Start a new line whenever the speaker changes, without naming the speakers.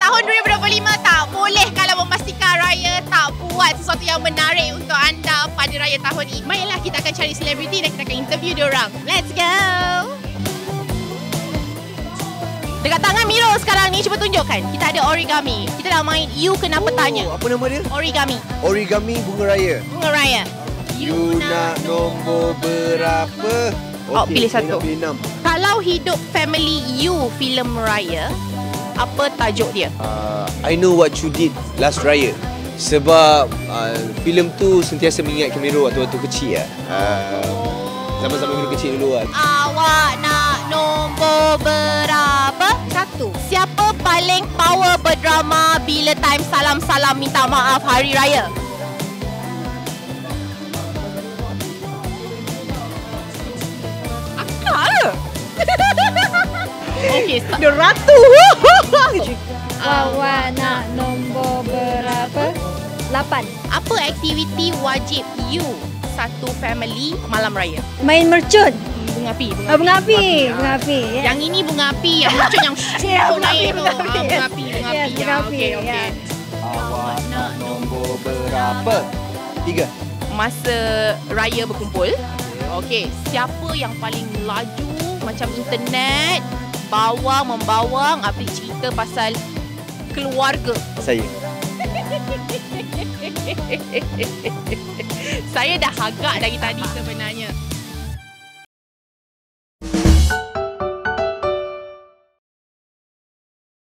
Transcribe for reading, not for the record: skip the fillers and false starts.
tahun 2025 tak boleh kalau memastikan raya tak buat sesuatu yang menarik untuk anda pada raya tahun ini. Baiklah, kita akan cari selebriti dan kita akan interview diorang. Let's go! Dekat tangan Miro sekarang ni, cuba tunjukkan. Kita ada origami. Kita dah main You Kenapa Tanya.
Apa nama dia?
Origami.
Origami Bunga Raya.
Bunga Raya.
You nak nombor berapa?
Pilih satu.
Pilih 6.
Kalau hidup family you filem raya, apa tajuk dia?
I Know What You Did Last Raya. Sebab filem tu sentiasa mengingatkan Miro waktu kecil lah. Zaman-zaman Miro kecil dulu lah.
Awak nak nombor berapa? 1. Siapa paling power berdrama bila time salam-salam minta maaf hari raya? Okey, dia ratu.
Awak nak nombor berapa? 8.
Apa aktiviti wajib you satu family malam raya?
Main mercun.
Bunga api.
Bunga api. Bunga api.
Yang ini bunga api, yang mercun yang naik tu. Bunga api.
Bunga api.
Okey.
Awak nak nombor berapa? 3.
Masa raya berkumpul. Okey, siapa yang paling laju macam internet, membawang, apa cerita pasal keluarga?
Saya.
Saya dah agak dari tadi sebenarnya.